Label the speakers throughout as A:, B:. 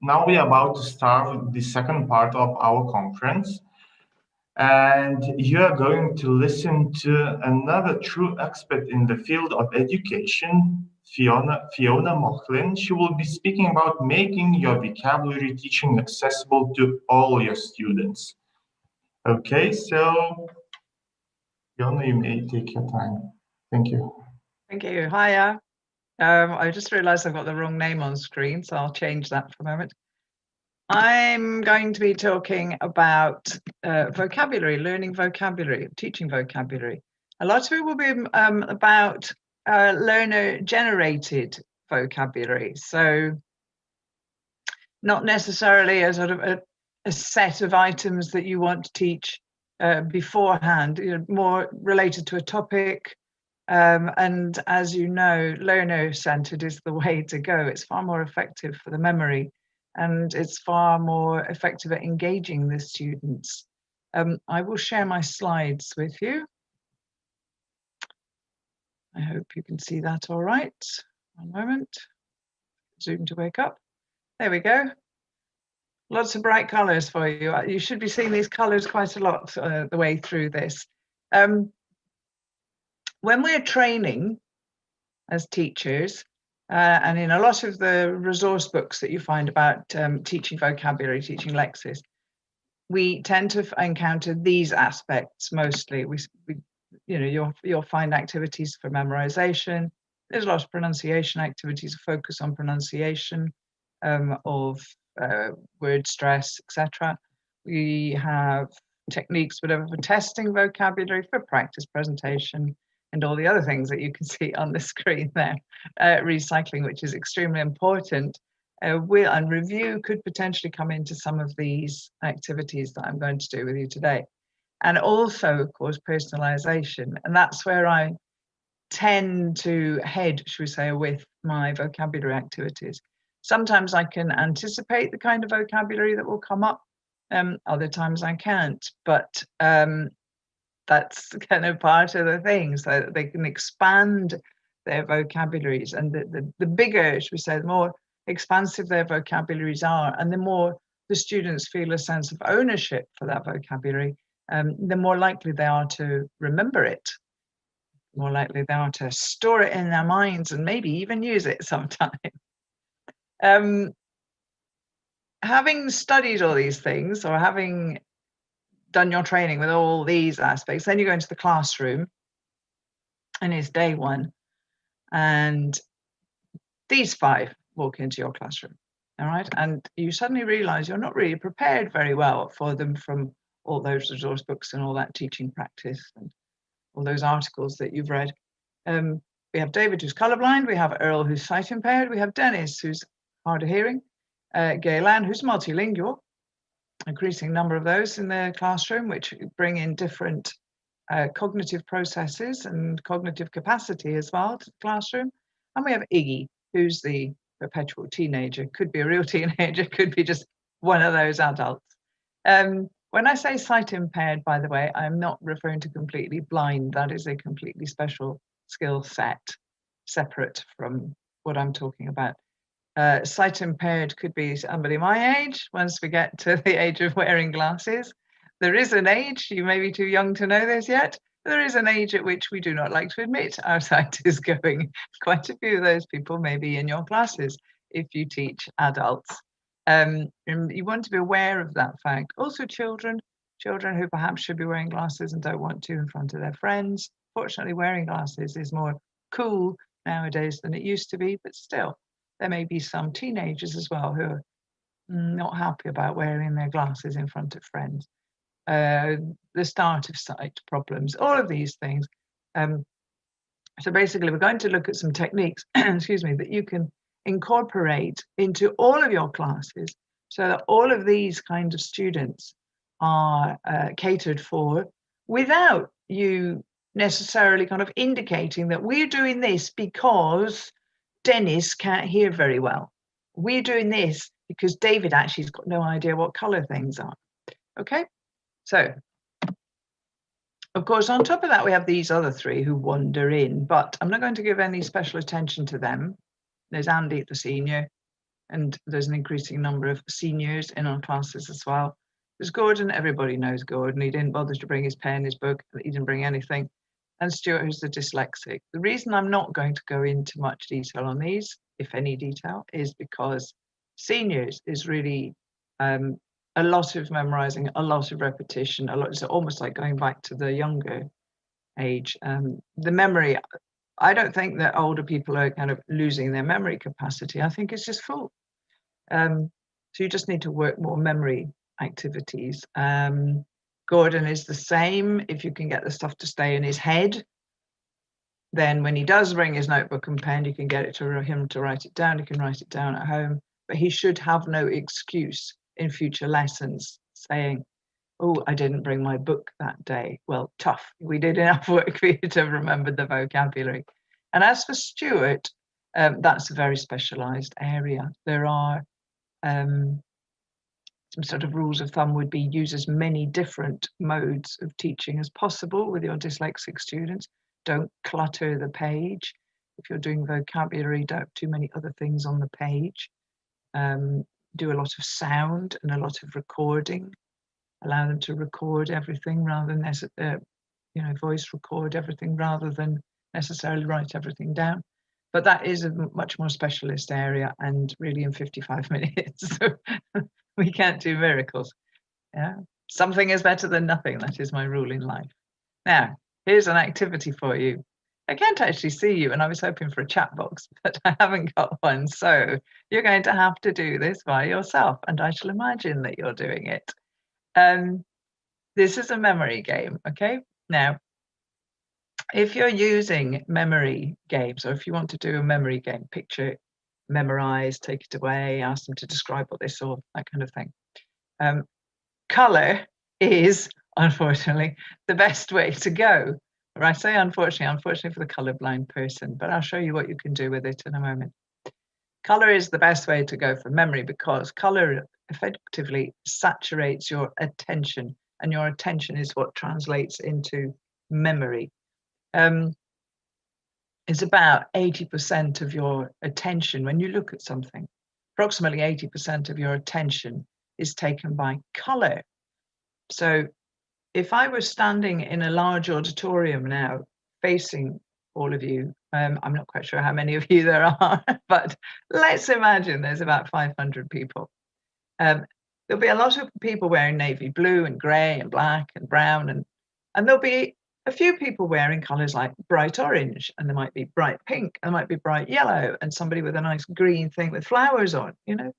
A: Now we are about to start the second part of our conference, and you are going to listen to another true expert in the field of education, Fiona Mauchline. She will be speaking about making your vocabulary teaching accessible to all your students. Okay, so Fiona, you may take your time. Thank you.
B: Thank you. Hiya. I just realized I've got the wrong name on screen, so I'll change that for a moment. I'm going to be talking about vocabulary, learning vocabulary, teaching vocabulary. A lot of it will be about learner-generated vocabulary. So not necessarily a sort of a set of items that you want to teach beforehand, more related to a topic. And as you know, learner-centered is the way to go. It's far more effective for the memory, and it's far more effective at engaging the students. I will share my slides with you. I hope you can see that all right. One moment. Zoom to wake up. There we go. Lots of bright colors for you. You should be seeing these colors quite a lot the way through this. When we're training as teachers, and in a lot of the resource books that you find about teaching vocabulary, teaching lexics, we tend to encounter these aspects mostly. You'll find activities for memorization. There's a lot of pronunciation activities, focus on pronunciation of word stress, etc. We have techniques, whatever, for testing vocabulary, for practice presentation, and all the other things that you can see on the screen there. Recycling, which is extremely important. And review could potentially come into some of these activities that I'm going to do with you today. And also, of course, personalization. And that's where I tend to head, should we say, with my vocabulary activities. Sometimes I can anticipate the kind of vocabulary that will come up. Other times I can't, but that's kind of part of the thing, so that they can expand their vocabularies. And the bigger, should we say, the more expansive their vocabularies are, and the more the students feel a sense of ownership for that vocabulary, the more likely they are to remember it, more likely they are to store it in their minds and maybe even use it sometime. Having studied all these things, or having done your training with all these aspects, then you go into the classroom, and it's day one, and these 5 walk into your classroom, all right? And you suddenly realize you're not really prepared very well for them from all those resource books and all that teaching practice and all those articles that you've read. We have David, who's colorblind. We have Earl, who's sight impaired. We have Dennis, who's hard of hearing. Gaylan, who's multilingual. Increasing number of those in the classroom, which bring in different cognitive processes and cognitive capacity as well to the classroom. And we have Iggy, who's the perpetual teenager. Could be a real teenager, could be just one of those adults. When I say sight impaired, by the way, I'm not referring to completely blind. That is a completely special skill set, separate from what I'm talking about. Sight impaired could be somebody my age, once we get to the age of wearing glasses. There is an age, you may be too young to know this yet, there is an age at which we do not like to admit our sight is going. Quite a few of those people may be in your classes if you teach adults. And you want to be aware of that fact. Also children who perhaps should be wearing glasses and don't want to in front of their friends. Fortunately, wearing glasses is more cool nowadays than it used to be, but still. There may be some teenagers as well who are not happy about wearing their glasses in front of friends. The start of sight problems, all of these things. So basically, we're going to look at some techniques, excuse me, that you can incorporate into all of your classes so that all of these kinds of students are catered for without you necessarily kind of indicating that we're doing this because Dennis can't hear very well. We're doing this because David actually has got no idea what color things are. Okay, so of course, on top of that, we have these other 3 who wander in, but I'm not going to give any special attention to them. There's Andy, the senior, and there's an increasing number of seniors in our classes as well. There's Gordon, everybody knows Gordon. He didn't bother to bring his pen, his book, he didn't bring anything. And Stuart, who's the dyslexic. The reason I'm not going to go into much detail on these, if any detail, is because seniors is really a lot of memorizing, a lot of repetition, it's almost like going back to the younger age. The memory, I don't think that older people are kind of losing their memory capacity. I think it's just full. So you just need to work more memory activities. Gordon is the same. If you can get the stuff to stay in his head, then when he does bring his notebook and pen, you can get it to him to write it down. He can write it down at home, but he should have no excuse in future lessons saying, oh, I didn't bring my book that day. Well, tough. We did enough work for you to have remembered the vocabulary. And as for Stuart, that's a very specialized area. There are some sort of rules of thumb would be use as many different modes of teaching as possible with your dyslexic students. Don't clutter the page. If you're doing vocabulary, don't have too many other things on the page. Do a lot of sound and a lot of recording. Allow them to record everything rather than voice record everything rather than necessarily write everything down. But that is a much more specialist area, and really in 55 minutes, so we can't do miracles. Yeah, something is better than nothing. That is my rule in life. Now, here's an activity for you. I can't actually see you, and I was hoping for a chat box, but I haven't got one. So you're going to have to do this by yourself, and I shall imagine that you're doing it. This is a memory game, okay? Now, if you're using memory games, or if you want to do a memory game, picture, memorize, take it away, ask them to describe what they saw, that kind of thing. Color is, unfortunately, the best way to go. Or I say unfortunately for the colorblind person, but I'll show you what you can do with it in a moment. Color is the best way to go for memory because color effectively saturates your attention, and your attention is what translates into memory. It's about 80% of your attention when you look at something. Approximately 80% of your attention is taken by color. So if I were standing in a large auditorium now, facing all of you, I'm not quite sure how many of you there are, but let's imagine there's about 500 people. There'll be a lot of people wearing navy blue and grey and black and brown, and there'll be a few people wearing colours like bright orange, and there might be bright pink, and there might be bright yellow, and somebody with a nice green thing with flowers on, you know.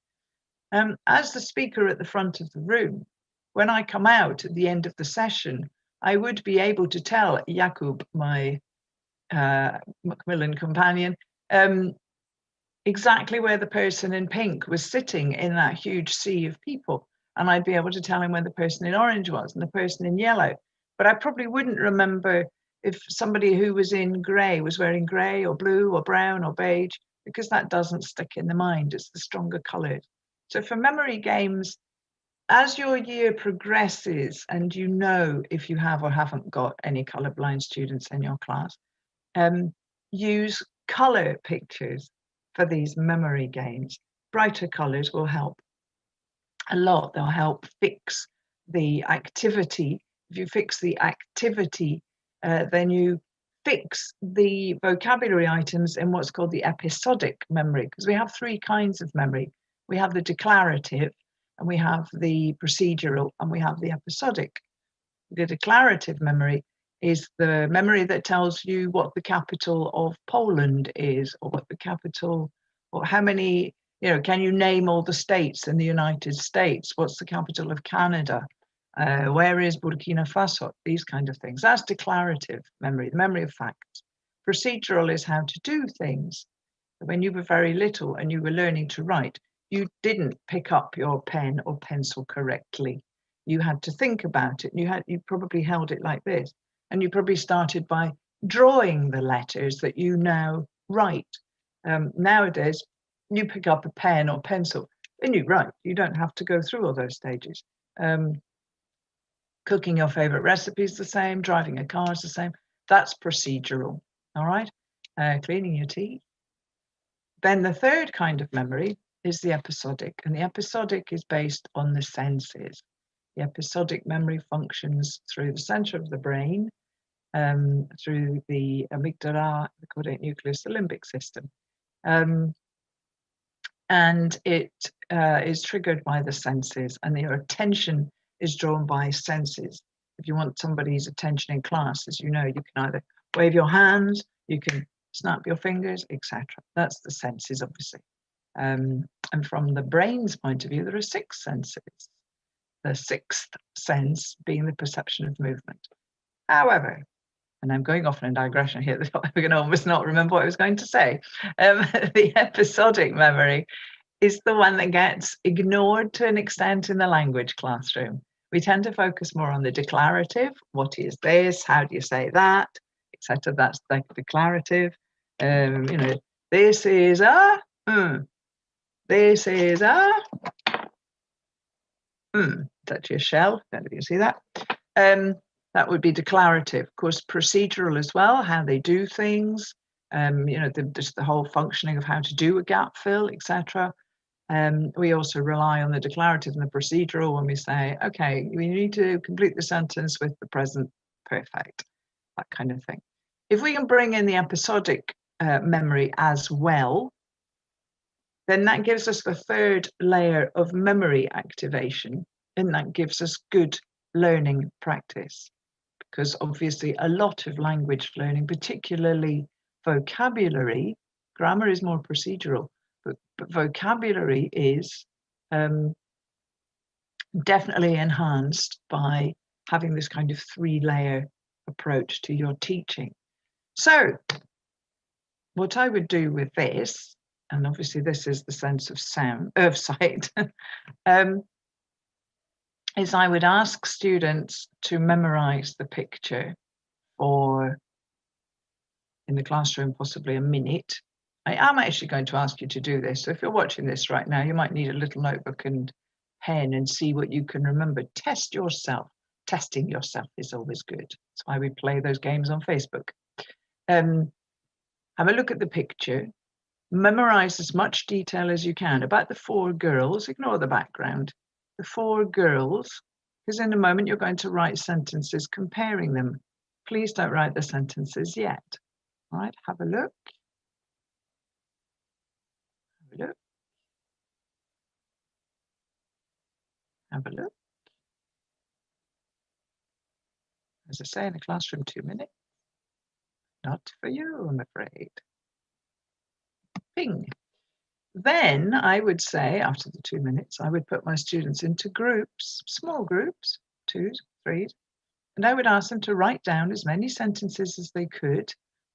B: As the speaker at the front of the room, when I come out at the end of the session, I would be able to tell Jakub, my Macmillan companion, exactly where the person in pink was sitting in that huge sea of people. And I'd be able to tell him where the person in orange was and the person in yellow. But I probably wouldn't remember if somebody who was in grey was wearing grey or blue or brown or beige, because that doesn't stick in the mind. It's the stronger colours. So for memory games, as your year progresses and you know if you have or haven't got any colourblind students in your class, use colour pictures for these memory games. Brighter colours will help a lot. They'll help fix the activity. If you fix the activity, then you fix the vocabulary items in what's called the episodic memory, because we have three kinds of memory. We have the declarative, and we have the procedural, and we have the episodic. The declarative memory is the memory that tells you what the capital of Poland is, or what the capital, or how many, can you name all the states in the United States? What's the capital of Canada? Where is Burkina Faso? These kind of things. That's declarative memory, the memory of facts. Procedural is how to do things. When you were very little and you were learning to write, you didn't pick up your pen or pencil correctly. You had to think about it. You probably held it like this. And you probably started by drawing the letters that you now write. Nowadays, you pick up a pen or pencil and you write. You don't have to go through all those stages. Cooking your favorite recipe is the same. Driving a car is the same. That's procedural. All right. Cleaning your teeth. Then the third kind of memory is the episodic, and the episodic is based on the senses. The episodic memory functions through the center of the brain, through the amygdala, the caudate nucleus, the limbic system. And it is triggered by the senses, and your attention is drawn by senses. If you want somebody's attention in class, as you know, you can either wave your hands, you can snap your fingers, etc. That's the senses, obviously. And from the brain's point of view, there are 6 senses. The 6th sense being the perception of movement. However, and I'm going off on a digression here, I'm going to almost not remember what I was going to say. The episodic memory is the one that gets ignored to an extent in the language classroom. We tend to focus more on the declarative. What is this? How do you say that? Etc. That's the declarative. You know, this is a. This is a. Touch your shell. Don't know if you see that. That would be declarative. Of course, procedural as well. How they do things. You know, just the whole functioning of how to do a gap fill, etc. We also rely on the declarative and the procedural when we say, okay, we need to complete the sentence with the present perfect, that kind of thing. If we can bring in the episodic memory as well, then that gives us the 3rd layer of memory activation, and that gives us good learning practice. Because obviously a lot of language learning, particularly vocabulary, grammar is more procedural, but vocabulary is definitely enhanced by having this kind of 3-layer approach to your teaching. So what I would do with this, and obviously this is the sense of sound, of sight, is I would ask students to memorize the picture for, in the classroom, possibly a minute. I am actually going to ask you to do this. So if you're watching this right now, you might need a little notebook and pen and see what you can remember. Test yourself. Testing yourself is always good. That's why we play those games on Facebook. Have a look at the picture. Memorize as much detail as you can about the 4 girls. Ignore the background. The 4 girls, because in a moment you're going to write sentences comparing them. Please don't write the sentences yet. All right, have a look. Have a look. Have a look. As I say, in the classroom, 2 minutes. Not for you, I'm afraid. Ping. Then I would say, after the 2 minutes, I would put my students into groups, small groups, 2s, 3s, and I would ask them to write down as many sentences as they could,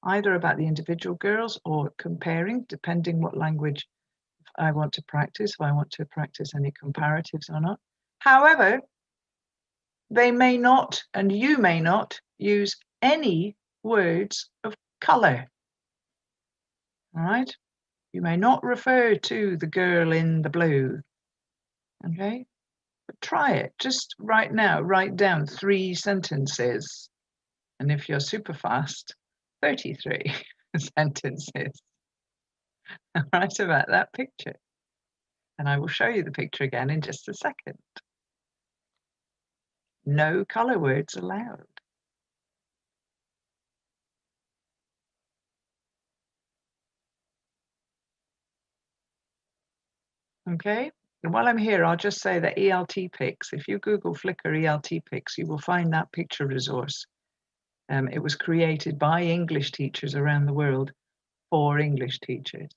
B: either about the individual girls or comparing, depending what language I want to practice, if I want to practice any comparatives or not. However, they may not, and you may not, use any words of colour. All right? You may not refer to the girl in the blue. Okay? But try it. Just right now, write down 3 sentences. And if you're super fast, 33 sentences. Write about that picture. And I will show you the picture again in just a second. No colour words allowed. Okay, and while I'm here, I'll just say that ELT Pics, if you Google Flickr ELT Pics, you will find that picture resource. It was created by English teachers around the world for English teachers.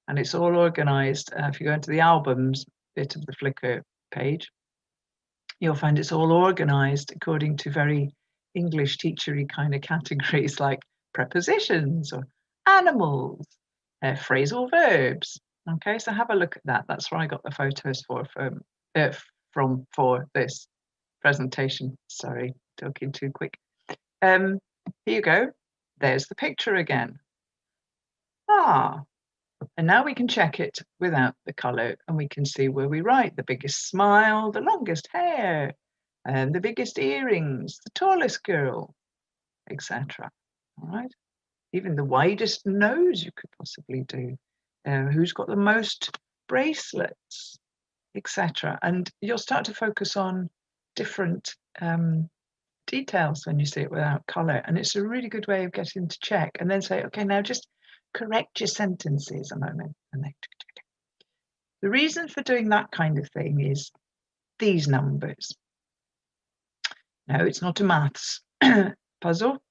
B: And it's all organized. If you go into the albums bit of the Flickr page, you'll find it's all organized according to very English teachery kind of categories like prepositions or animals, phrasal verbs. Okay, so have a look at that. That's where I got the photos from for this presentation. Sorry, talking too quick. Here you go. There's the picture again. And now we can check it without the color, and we can see where we write the biggest smile, the longest hair, and the biggest earrings, the tallest girl, etc. All right, even the widest nose you could possibly do. Who's got the most bracelets, etc. And you'll start to focus on different details when you see it without colour. And it's a really good way of getting to check and then say, okay, now just correct your sentences a moment. And then, the reason for doing that kind of thing is these numbers. No, it's not a maths puzzle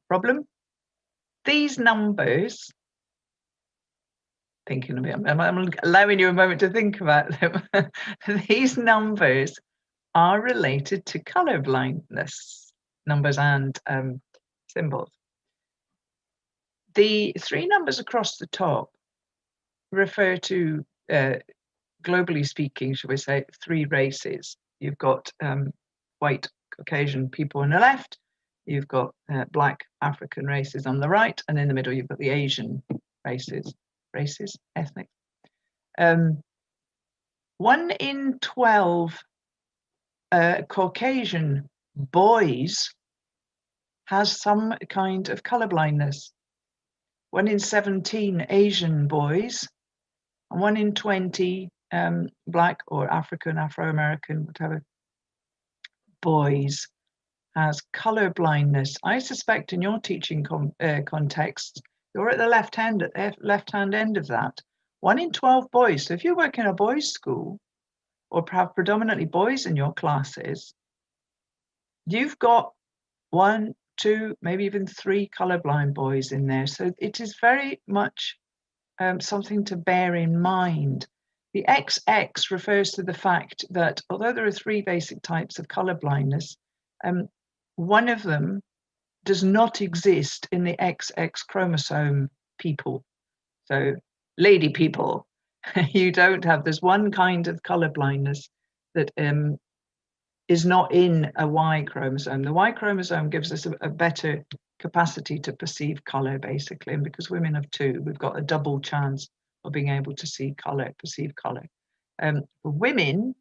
B: problem. These numbers, thinking of it, I'm allowing you a moment to think about them. These numbers are related to colour blindness, numbers and symbols. The three numbers across the top refer to, globally speaking, shall we say, three races. You've got white Caucasian people on the left, you've got black African races on the right, and in the middle you've got the Asian races, ethnic. 1 in 12 Caucasian boys has some kind of colour blindness. 1 in 17 Asian boys, and 1 in 20 black or African, Afro-American, whatever, boys has colour blindness. I suspect in your teaching context, you're at the left-hand end of that. 1 in 12 boys. So if you work in a boys' school or have predominantly boys in your classes, you've got 1, 2, maybe even 3 colourblind boys in there. So it is very much something to bear in mind. The XX refers to the fact that although there are 3 basic types of colour blindness, one of them does not exist in the XX chromosome people. So lady people, you don't have, there's one kind of colour blindness that is not in a Y chromosome. The Y chromosome gives us a better capacity to perceive colour, basically. And because women have 2, we've got a double chance of being able to see colour, perceive colour. For women,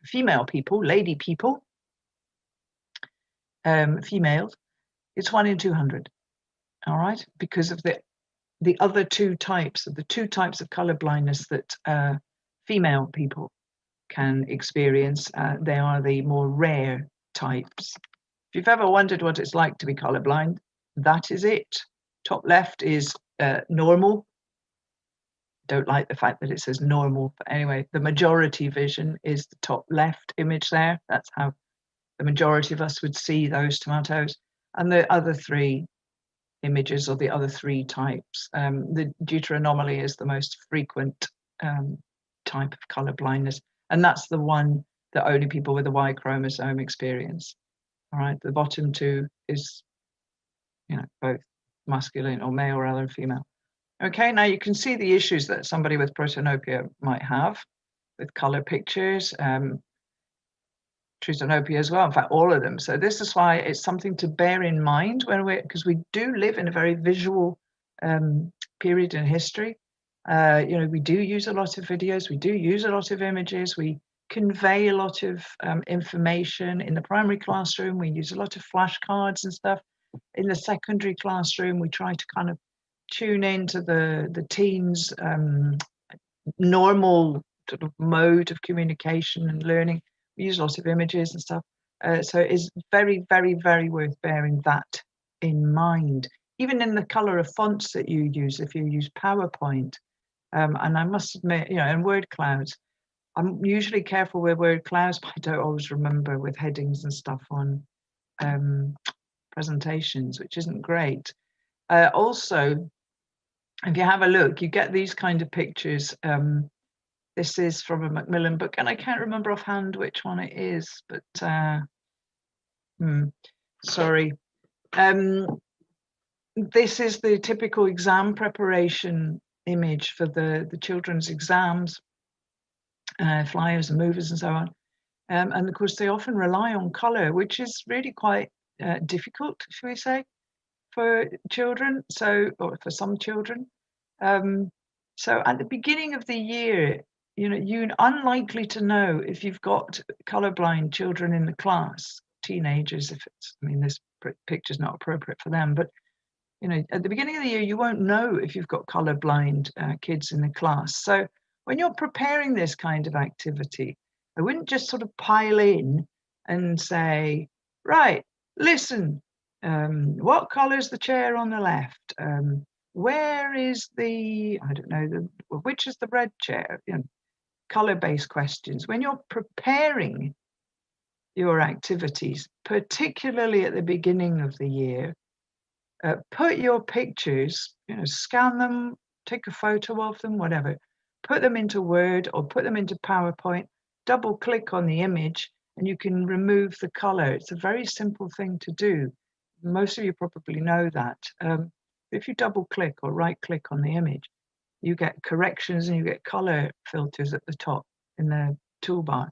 B: female people, lady people, females, it's 1 in 200. All right, because of the other 2 types, of the 2 types of colour blindness that female people can experience, they are the more rare types. If you've ever wondered what it's like to be colourblind, that is it. Top left is normal. Don't like the fact that it says normal, but anyway, the majority vision is the top left image there. That's how the majority of us would see those tomatoes. And the other 3 images, or the other 3 types, the deuteranomaly is the most frequent type of colour blindness, and that's the one that only people with a Y chromosome experience. All right, the bottom 2 is, both masculine or male rather than female. Okay, now you can see the issues that somebody with protanopia might have with colour pictures, tritanopia as well, in fact, all of them. So this is why it's something to bear in mind because we do live in a very visual period in history. We do use a lot of videos, we do use a lot of images, we convey a lot of information. In the primary classroom, we use a lot of flashcards and stuff. In the secondary classroom, we try to kind of tune into the teens' normal sort of mode of communication and learning. We use lots of images and stuff. So it's very, very, very worth bearing that in mind. Even in the colour of fonts that you use, if you use PowerPoint, and I must admit, in word clouds, I'm usually careful with word clouds, but I don't always remember with headings and stuff on presentations, which isn't great. Also, if you have a look, you get these kind of pictures. This is from a Macmillan book, and I can't remember offhand which one it is, but sorry. This is the typical exam preparation image for the children's exams, flyers and movers and so on. And of course, they often rely on colour, which is really quite difficult, shall we say, for children, or for some children. So at the beginning of the year, you're unlikely to know if you've got colourblind children in the class, teenagers, this picture's not appropriate for them, but at the beginning of the year, you won't know if you've got colourblind kids in the class. So when you're preparing this kind of activity, I wouldn't just sort of pile in and say, right, listen, what colour is the chair on the left? Where is the, I don't know, which is the red chair? You know, colour-based questions. When you're preparing your activities, particularly at the beginning of the year, put your pictures, you know, scan them, take a photo of them, whatever, put them into Word or put them into PowerPoint, double click on the image, and you can remove the color. It's a very simple thing to do. Most of you probably know that. If you double click or right click on the image, you get corrections and you get color filters at the top in the toolbar.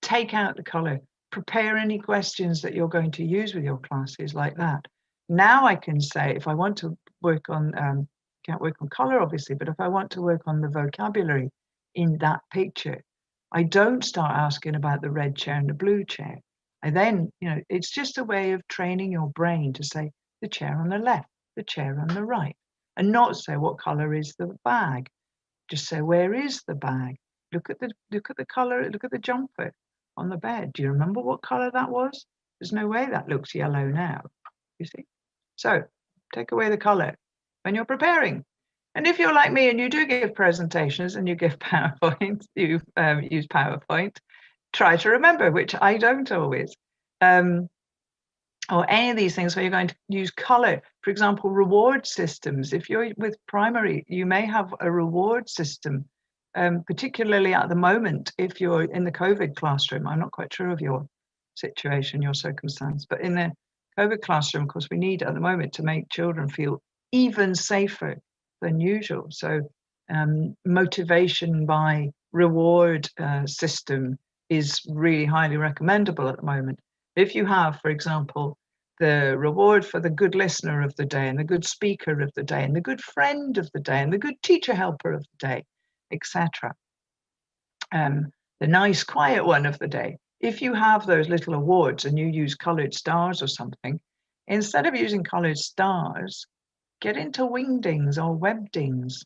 B: Take out the color, prepare any questions that you're going to use with your classes like that. Now I can say, if I want to work on, can't work on color obviously, but if I want to work on the vocabulary in that picture, I don't start asking about the red chair and the blue chair. I then, you know, it's just a way of training your brain to say the chair on the left, the chair on the right, and not say what color is the bag. Just say, where is the bag? Look at the color, look at the jumper on the bed. Do you remember what color that was? There's no way that looks yellow now, you see? So take away the color when you're preparing. And if you're like me and you do give presentations and you give PowerPoint, you use PowerPoint, try to remember, which I don't always. Or any of these things where you're going to use color. For example, reward systems. If you're with primary, you may have a reward system, particularly at the moment, if you're in the COVID classroom. I'm not quite sure of your situation, your circumstance, but in the COVID classroom, of course, we need at the moment to make children feel even safer than usual. So motivation by reward system is really highly recommendable at the moment. If you have, for example, the reward for the good listener of the day and the good speaker of the day and the good friend of the day and the good teacher helper of the day, etc. The nice quiet one of the day. If you have those little awards and you use colored stars or something, instead of using colored stars, get into wingdings or webdings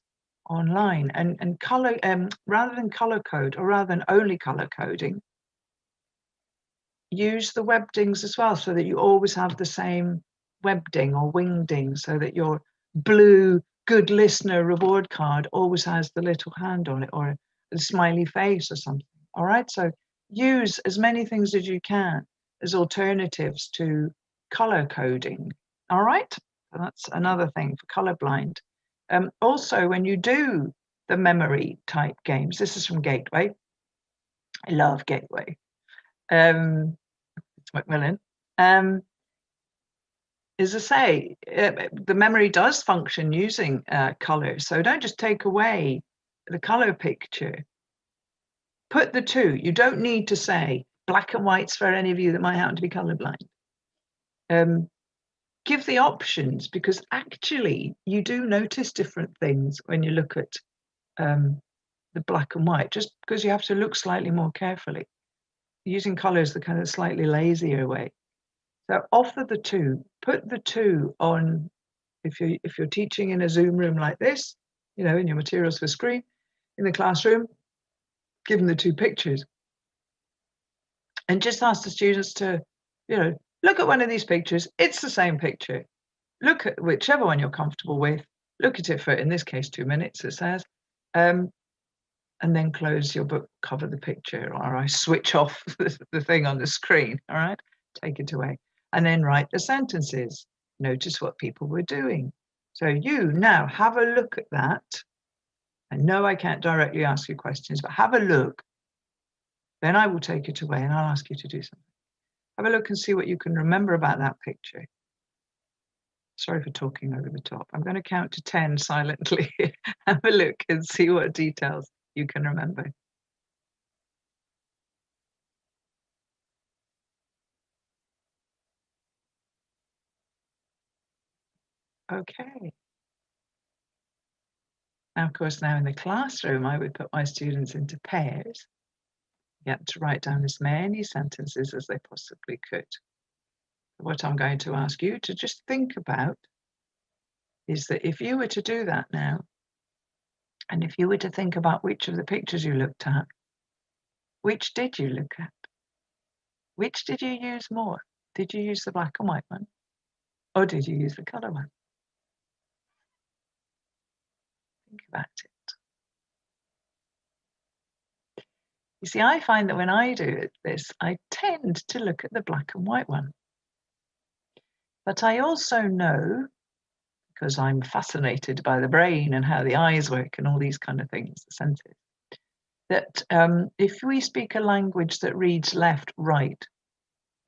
B: online and color, rather than color code or rather than only color coding, use the webdings as well so that you always have the same webding or wingding so that your blue good listener reward card always has the little hand on it or a smiley face or something. All right, so use as many things as you can as alternatives to color coding. All right, so that's another thing for colorblind. Also, when you do the memory type games, this is from Gateway. I love Gateway. It's Macmillan. As I say, the memory does function using color. So don't just take away the color picture. Put the two. You don't need to say black and whites for any of you that might happen to be colorblind. Give the options, because actually you do notice different things when you look at the black and white, just because you have to look slightly more carefully. Using colors the kind of slightly lazier way. So offer the two, put the two on. If you're teaching in a Zoom room like this, you know, in your materials for screen, in the classroom, give them the two pictures. And just ask the students to, you know, look at one of these pictures. It's the same picture. Look at whichever one you're comfortable with. Look at it for, in this case, 2 minutes, it says. And then close your book, cover the picture, or I switch off the thing on the screen, all right? Take it away. And then write the sentences. Notice what people were doing. So you now have a look at that. I know I can't directly ask you questions, but have a look. Then I will take it away and I'll ask you to do something. Have a look and see what you can remember about that picture. Sorry for talking over the top. I'm going to count to 10 silently. Have a look and see what details you can remember. Okay. Now, of course, now in the classroom, I would put my students into pairs, get to write down as many sentences as they possibly could. What I'm going to ask you to just think about is that if you were to do that now, And if you were to think about which of the pictures you looked at, which did you look at? Which did you use more? Did you use the black and white one? Or did you use the color one? Think about it. You see, I find that when I do this, I tend to look at the black and white one. But I also know, because I'm fascinated by the brain and how the eyes work and all these kind of things, the senses, that if we speak a language that reads left, right,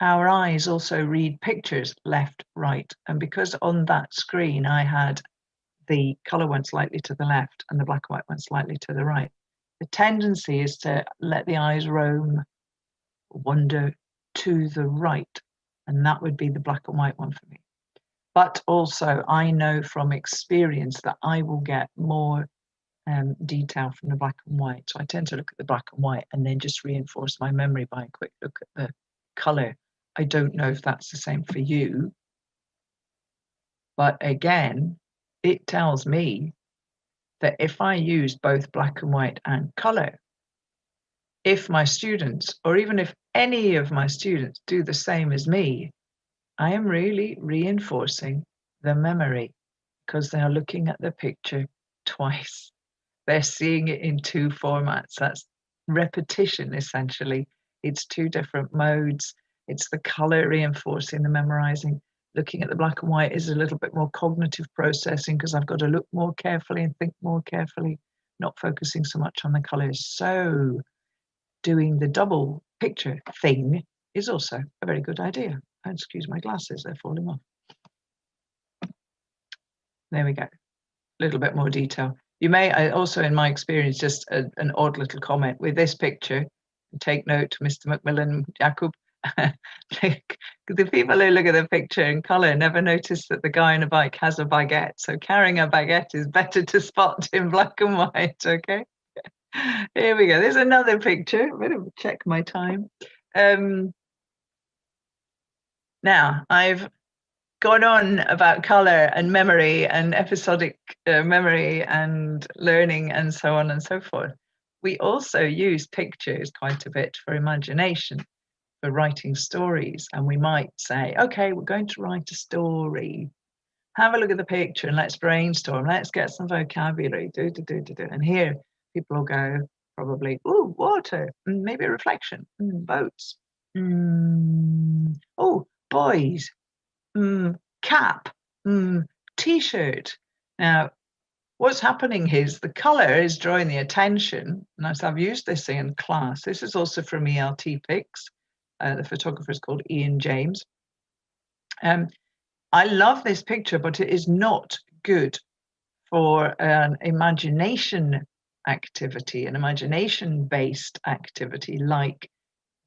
B: our eyes also read pictures left, right. And because on that screen I had the color one slightly to the left and the black and white one slightly to the right, the tendency is to let the eyes roam, wander to the right. And that would be the black and white one for me. But also I know from experience that I will get more detail from the black and white. So I tend to look at the black and white and then just reinforce my memory by a quick look at the color. I don't know if that's the same for you. But again, it tells me that if I use both black and white and color, if my students, or even if any of my students do the same as me, I am really reinforcing the memory because they are looking at the picture twice. They're seeing it in two formats. That's repetition, essentially. It's two different modes. It's the color reinforcing the memorizing. Looking at the black and white is a little bit more cognitive processing because I've got to look more carefully and think more carefully, not focusing so much on the colors. So doing the double picture thing is also a very good idea. Oh, excuse my glasses, they're falling off. There we go. A little bit more detail. You may also, in my experience, just an odd little comment with this picture. Take note, Mr. Macmillan, Jakub. The people who look at the picture in colour never notice that the guy on a bike has a baguette. So carrying a baguette is better to spot in black and white, okay? Here we go. There's another picture. I'm going to check my time. Now, I've gone on about colour and memory and episodic memory and learning and so on and so forth. We also use pictures quite a bit for imagination, for writing stories. And we might say, okay, we're going to write a story. Have a look at the picture and let's brainstorm. Let's get some vocabulary. And here people will go probably, ooh, water, maybe a reflection, boats. Oh, boys. Cap, t-shirt. Now, what's happening is the color is drawing the attention. And as I've used this in class, this is also from ELT Pics. The photographer is called Ian James. I love this picture, but it is not good for an imagination activity, an imagination-based activity like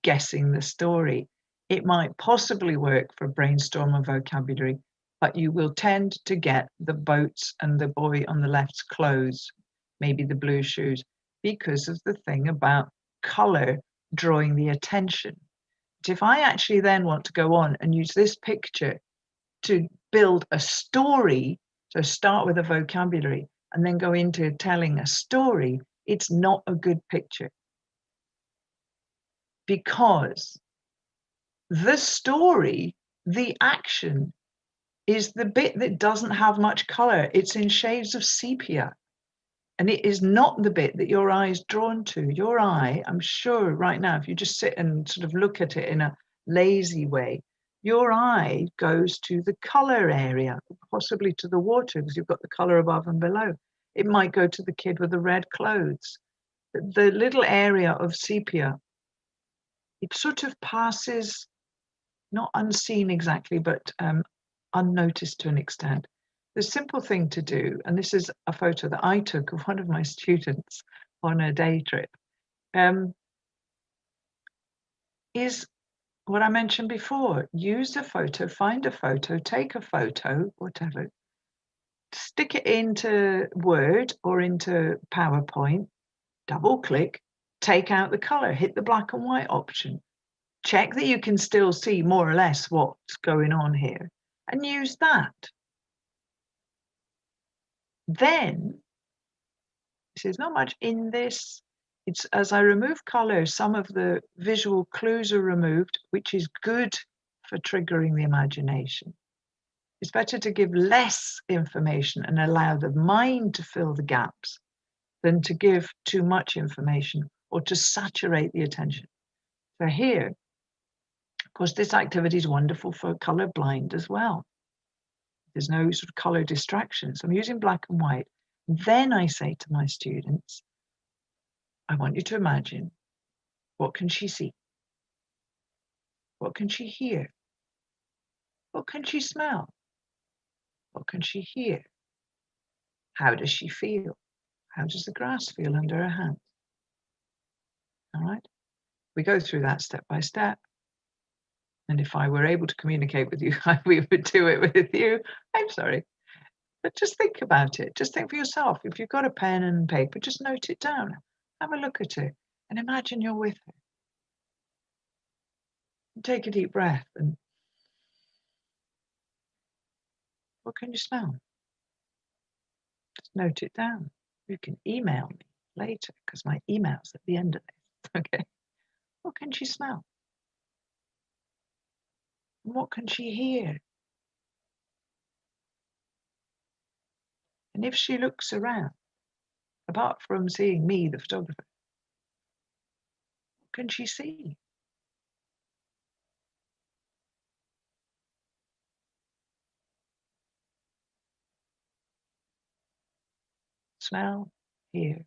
B: guessing the story. It might possibly work for brainstorm and vocabulary, but you will tend to get the boats and the boy on the left's clothes, maybe the blue shoes, because of the thing about color drawing the attention. But if I actually then want to go on and use this picture to build a story, so start with a vocabulary and then go into telling a story, it's not a good picture. Because the story, the action, is the bit that doesn't have much color. It's in shades of sepia. And it is not the bit that your eye is drawn to. Your eye, I'm sure right now, if you just sit and sort of look at it in a lazy way, your eye goes to the color area, possibly to the water, because you've got the color above and below. It might go to the kid with the red clothes. The little area of sepia, it sort of passes, not unseen exactly, but unnoticed to an extent. The simple thing to do, and this is a photo that I took of one of my students on a day trip, is what I mentioned before. Use a photo, find a photo, take a photo, whatever, stick it into Word or into PowerPoint, double click, take out the color, hit the black and white option, check that you can still see more or less what's going on here, and use that. Then There's not much in this. It's as I remove color, some of the visual clues are removed, which is good for triggering the imagination. It's better to give less information and allow the mind to fill the gaps than to give too much information or to saturate the attention. So here, of course, this activity is wonderful for colorblind as well. There's no sort of color distraction. So I'm using black and white. Then I say to my students, I want you to imagine, what can she see? What can she hear? What can she smell? What can she hear? How does she feel? How does the grass feel under her hands? All right. We go through that step by step. And if I were able to communicate with you, we would do it with you. I'm sorry. But just think about it. Just think for yourself. If you've got a pen and paper, just note it down. Have a look at it and imagine you're with her. And take a deep breath. And what can you smell? Just note it down. You can email me later because my email's at the end of this. Okay. What can she smell? And what can she hear? And if she looks around, apart from seeing me, the photographer, what can she see? Smell, hear,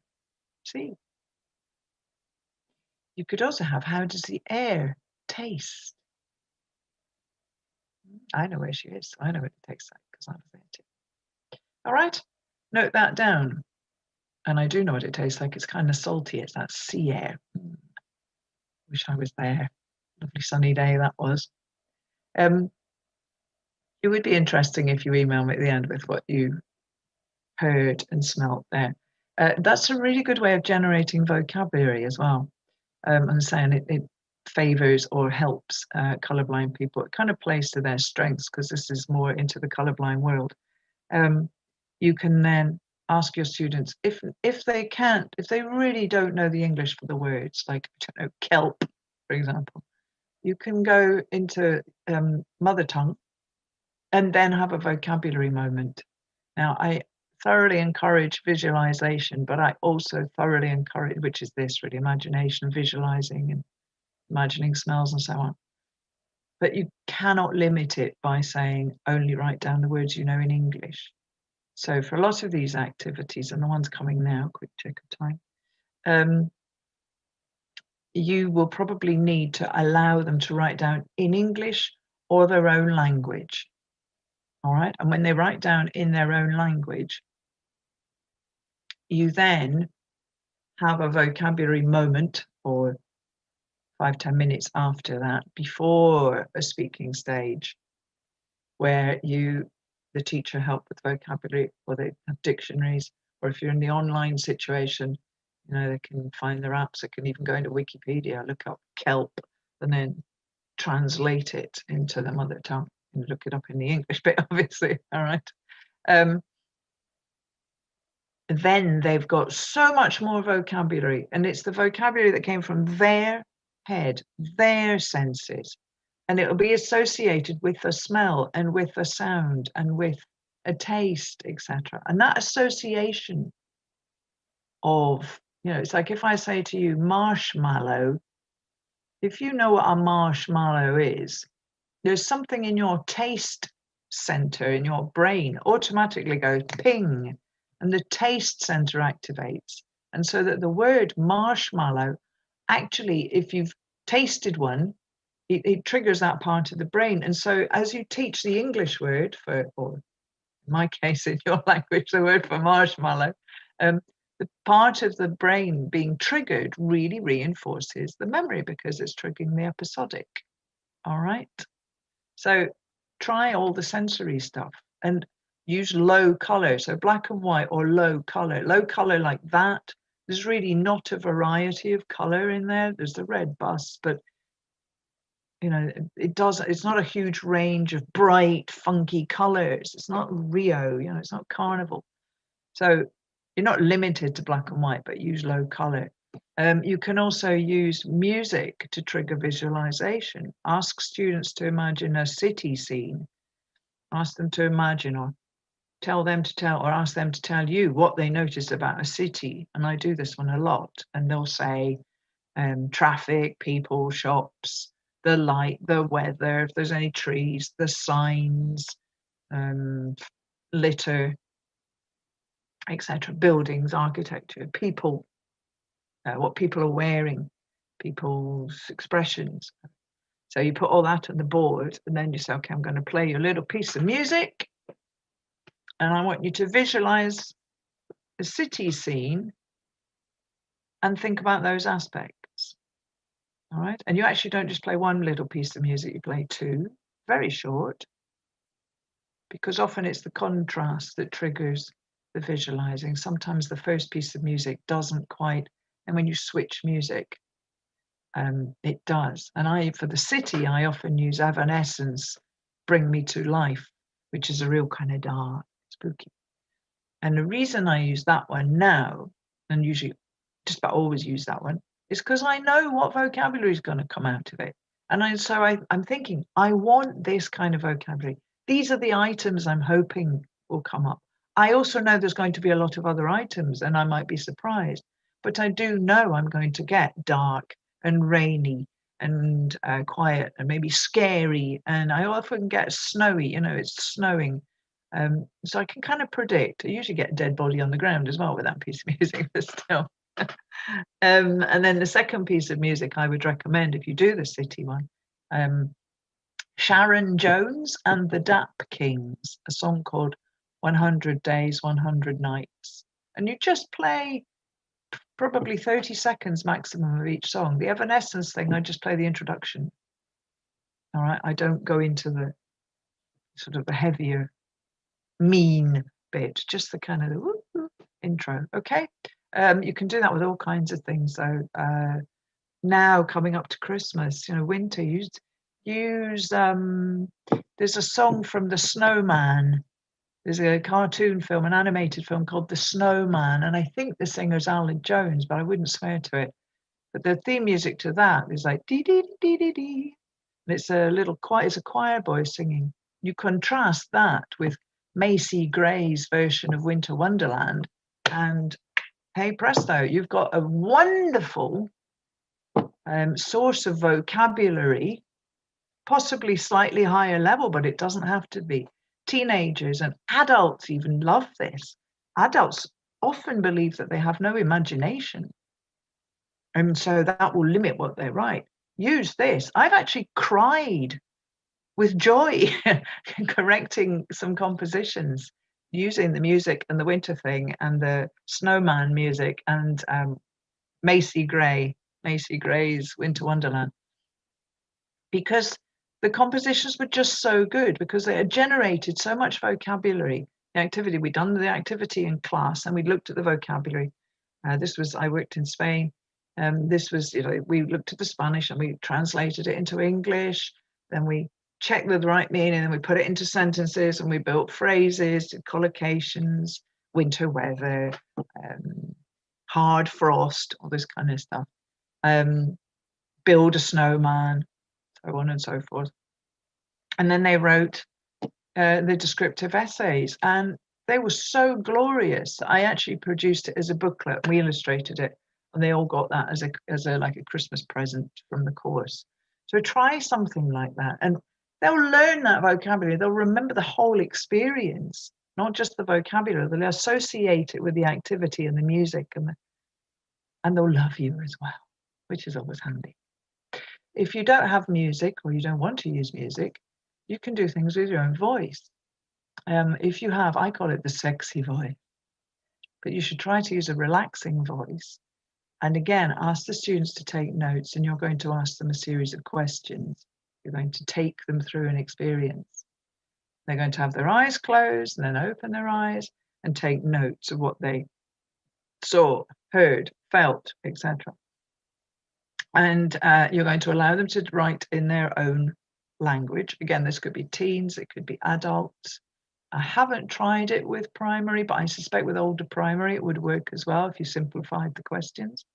B: see. You could also have, how does the air taste? I know where she is. I know what it tastes like because I was there too. All right, note that down. And I do know what it tastes like. It's kind of salty. It's that sea air. Wish I was there. Lovely sunny day that was. It would be interesting if you email me at the end with what you heard and smelt there. That's a really good way of generating vocabulary as well. I'm saying it favors or helps colorblind people. It kind of plays to their strengths because this is more into the colorblind world. You can then ask your students if they really don't know the English for the words, like, I don't know, kelp, for example, you can go into mother tongue and then have a vocabulary moment. Now, I thoroughly encourage visualization, but I also thoroughly encourage, which is this really, imagination, visualizing and imagining smells and so on. But you cannot limit it by saying only write down the words you know in English. So for a lot of these activities, and the ones coming now, quick check of time, you will probably need to allow them to write down in English or their own language. All right. And when they write down in their own language, you then have a vocabulary moment or 5-10 minutes after that, before a speaking stage, where the teacher help with vocabulary, or they have dictionaries, or if you're in the online situation, they can find their apps. They can even go into Wikipedia, look up kelp, and then translate it into the mother tongue and look it up in the English bit, obviously. All right. Then they've got so much more vocabulary, and it's the vocabulary that came from their head, their senses, and it will be associated with a smell and with a sound and with a taste, etc. And that association of, it's like if I say to you marshmallow, if you know what a marshmallow is, there's something in your taste center in your brain automatically goes ping, and the taste center activates. And so that the word marshmallow, actually, if you've tasted one, it triggers that part of the brain. And so as you teach the English word for, or in my case, in your language, the word for marshmallow, the part of the brain being triggered really reinforces the memory because it's triggering the episodic. All right. So try all the sensory stuff and use low color. So black and white or low color like that. There's really not a variety of color in there. There's the red bus, but it's not a huge range of bright, funky colors. It's not Rio, it's not Carnival. So You're not limited to black and white, but use low color. You can also use music to trigger visualization. Ask students to imagine a city scene. Ask them to imagine, or tell them to tell, or ask them to tell you what they noticed about a city. And I do this one a lot. And they'll say traffic, people, shops, the light, the weather, if there's any trees, the signs, litter, etc., buildings, architecture, people, what people are wearing, people's expressions. So you put all that on the board, and then you say, okay, I'm going to play you a little piece of music, and I want you to visualize a city scene and think about those aspects. All right. And you actually don't just play one little piece of music, you play two, very short, because often it's the contrast that triggers the visualizing. Sometimes the first piece of music doesn't quite, and when you switch music, it does. And for the city, I often use Evanescence, Bring Me to Life, which is a real kind of dark, spooky. And the reason I use that one now, and usually just about always use that one, is because I know what vocabulary is going to come out of it. And I'm thinking, I want this kind of vocabulary. These are the items I'm hoping will come up. I also know there's going to be a lot of other items, and I might be surprised. But I do know I'm going to get dark and rainy and quiet and maybe scary. And I often get snowy, it's snowing. So I can kind of predict. I usually get a dead body on the ground as well with that piece of music, but still. And then the second piece of music I would recommend if you do the city one, Sharon Jones and the Dap Kings, a song called 100 Days, 100 Nights. And you just play probably 30 seconds maximum of each song. The Evanescence thing, I just play the introduction. All right, I don't go into the sort of the heavier, mean bit, just the kind of intro. Okay, you can do that with all kinds of things. So now coming up to Christmas, winter, use. There's a song from The Snowman. There's a cartoon film, an animated film called The Snowman, and I think the singer's Alan Jones, but I wouldn't swear to it. But the theme music to that is like dee dee dee dee dee, and it's a choir boy singing. You contrast that with Macy Gray's version of Winter Wonderland, and hey presto, you've got a wonderful source of vocabulary, possibly slightly higher level, but it doesn't have to be. Teenagers and adults even love this. Adults often believe that they have no imagination, and so that will limit what they write. Use this. I've actually cried with joy correcting some compositions using the music and the winter thing and the snowman music and Macy Gray's Winter Wonderland, because the compositions were just so good, because they had generated so much vocabulary. The activity, we'd done the activity in class and we looked at the vocabulary. I worked in Spain. We looked at the Spanish and we translated it into English. Then we checked the right meaning and we put it into sentences and we built phrases, did collocations, winter weather, hard frost, all this kind of stuff. Build a snowman, so on and so forth. And then they wrote the descriptive essays, and they were so glorious. I actually produced it as a booklet. We illustrated it, and they all got that as a Christmas present from the course. So try something like that, and they'll learn that vocabulary. They'll remember the whole experience, not just the vocabulary. They'll associate it with the activity and the music, and they'll love you as well, which is always handy. If you don't have music or you don't want to use music, you can do things with your own voice. If you have, I call it the sexy voice, but you should try to use a relaxing voice. And again, ask the students to take notes, and you're going to ask them a series of questions. You're going to take them through an experience. They're going to have their eyes closed and then open their eyes and take notes of what they saw, heard, felt, etc. And you're going to allow them to write in their own language. Again, this could be teens, it could be adults. I haven't tried it with primary, but I suspect with older primary it would work as well if you simplified the questions.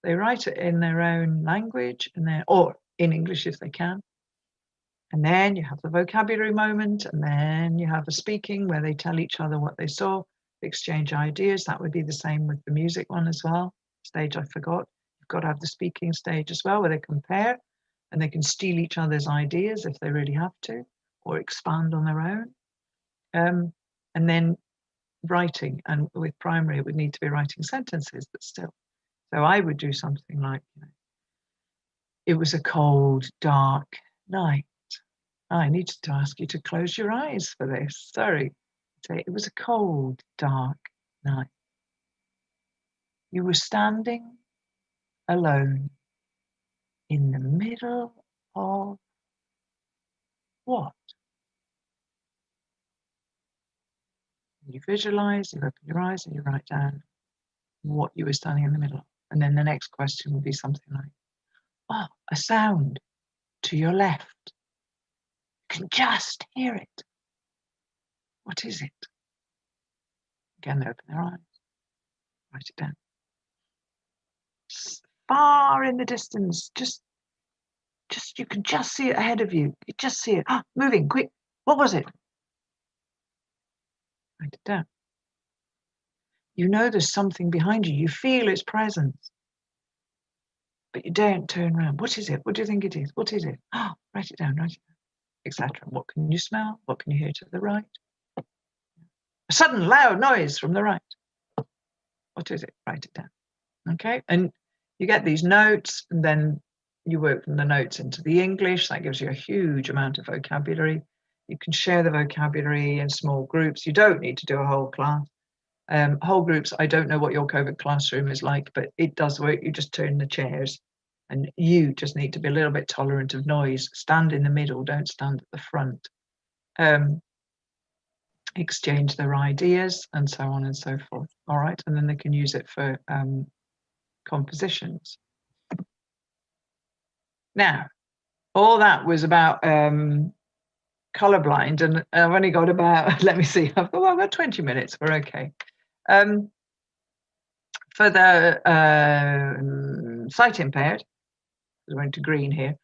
B: They write it in their own language or in English if they can. And then you have the vocabulary moment, and then you have a speaking where they tell each other what they saw, exchange ideas. That would be the same with the music one as well. Stage I forgot. You've got to have the speaking stage as well, where they compare and they can steal each other's ideas if they really have to, or expand on their own. And then writing, and with primary it would need to be writing sentences, but still. So I would do something like, it was a cold, dark night. I needed to ask you to close your eyes for this. Sorry. Say, it was a cold, dark night. You were standing alone in the middle of what? You visualize, you open your eyes, and you write down what you were standing in the middle of. And then the next question would be something like, oh, a sound to your left. You can just hear it. What is it? Again, they open their eyes, write it down. Far in the distance, just you can just see it ahead of you. You just see it. Oh, moving, quick. What was it? Write it down. You know there's something behind you. You feel its presence. But you don't turn around. What is it? What do you think it is? What is it? Oh, write it down, etc. What can you smell? What can you hear to the right? A sudden loud noise from the right. What is it? Write it down. Okay, and you get these notes, and then you work from the notes into the English. That gives you a huge amount of vocabulary. You can share the vocabulary in small groups. You don't need to do a whole class. Whole groups, I don't know what your COVID classroom is like, but it does work. You just turn the chairs, and you just need to be a little bit tolerant of noise. Stand in the middle, don't stand at the front. Exchange their ideas, and so on and so forth. All right, and then they can use it for compositions. Now, all that was about colorblind, and I've only got about, let me see, I've got 20 minutes, we're okay. For the sight impaired, we're going to green here.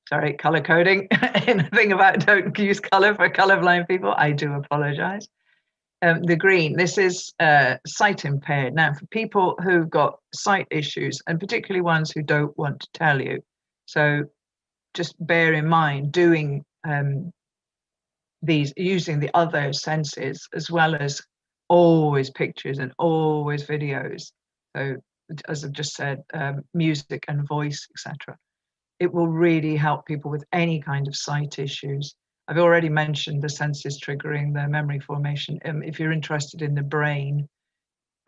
B: Sorry, color coding. Anything about don't use color for colorblind people, I do apologize. The green, this is sight impaired. Now, for people who've got sight issues, and particularly ones who don't want to tell you, so just bear in mind doing these, using the other senses, as well as always pictures and always videos. So as I've just said, music and voice, etc. It will really help people with any kind of sight issues. I've already mentioned the senses triggering the memory formation. If you're interested in the brain,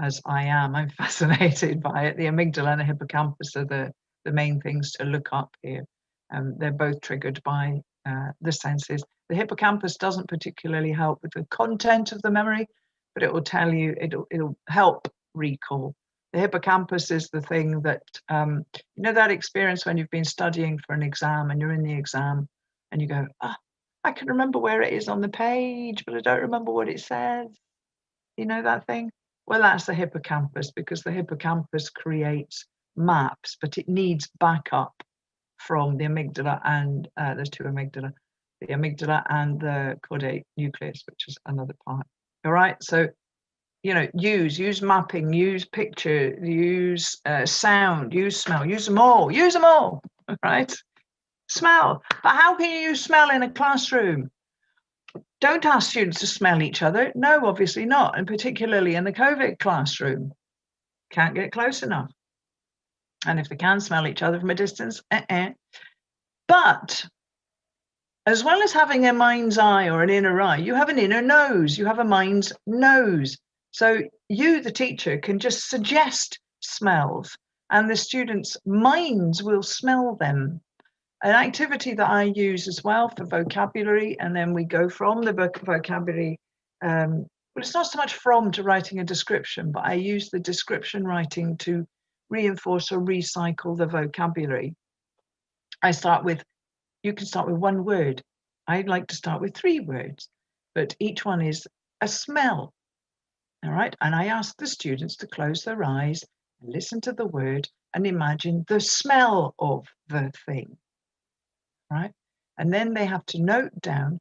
B: as I am, I'm fascinated by it. The amygdala and the hippocampus are the main things to look up here. They're both triggered by the senses. The hippocampus doesn't particularly help with the content of the memory, but it will tell you, it'll help recall. The hippocampus is the thing that, you know, that experience when you've been studying for an exam and you're in the exam and you go, I can remember where it is on the page, but I don't remember what it says. You know that thing? Well, that's the hippocampus, because the hippocampus creates maps, but it needs backup from the amygdala, and there's two amygdala, the amygdala and the caudate nucleus, which is another part. All right, so, you know, use mapping, use picture, use sound, use smell, use them all, right? Smell, but how can you use smell in a classroom? Don't ask students to smell each other. No, obviously not, and particularly in the COVID classroom. Can't get close enough. And if they can smell each other from a distance, But as well as having a mind's eye or an inner eye, you have an inner nose, you have a mind's nose. So you, the teacher, can just suggest smells, and the students' minds will smell them. An activity that I use as well for vocabulary, and then we go from the vocabulary, well, it's not so much from to writing a description, but I use the description writing to reinforce or recycle the vocabulary. You can start with one word. I'd like to start with 3 words. but each one is a smell. All right. And I ask the students to close their eyes and listen to the word and imagine the smell of the thing. Right. And then they have to note down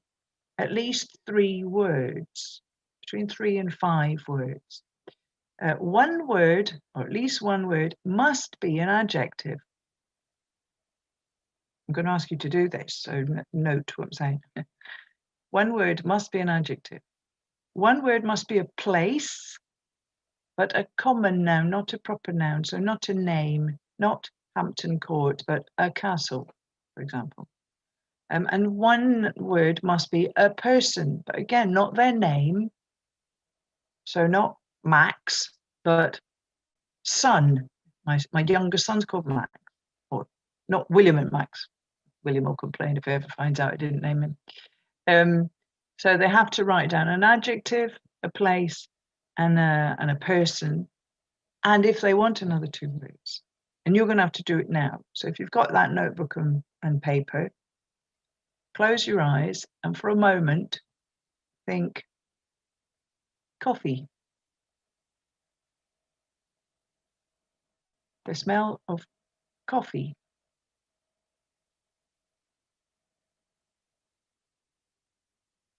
B: at least 3 words, between 3 and 5 words. One word, or at least one word, must be an adjective. I'm going to ask you to do this, so note what I'm saying. One word must be an adjective. One word must be a place, but a common noun, not a proper noun. So not a name, not Hampton Court, but a castle, for example. And one word must be a person, but again, not their name. So not Max, but son. My younger son's called Max, or not William and Max. William will complain if he ever finds out I didn't name him. So they have to write down an adjective, a place, and a person. And if they want another 2 words, and you're going to have to do it now. So if you've got that notebook and paper, close your eyes and for a moment think coffee. The smell of coffee.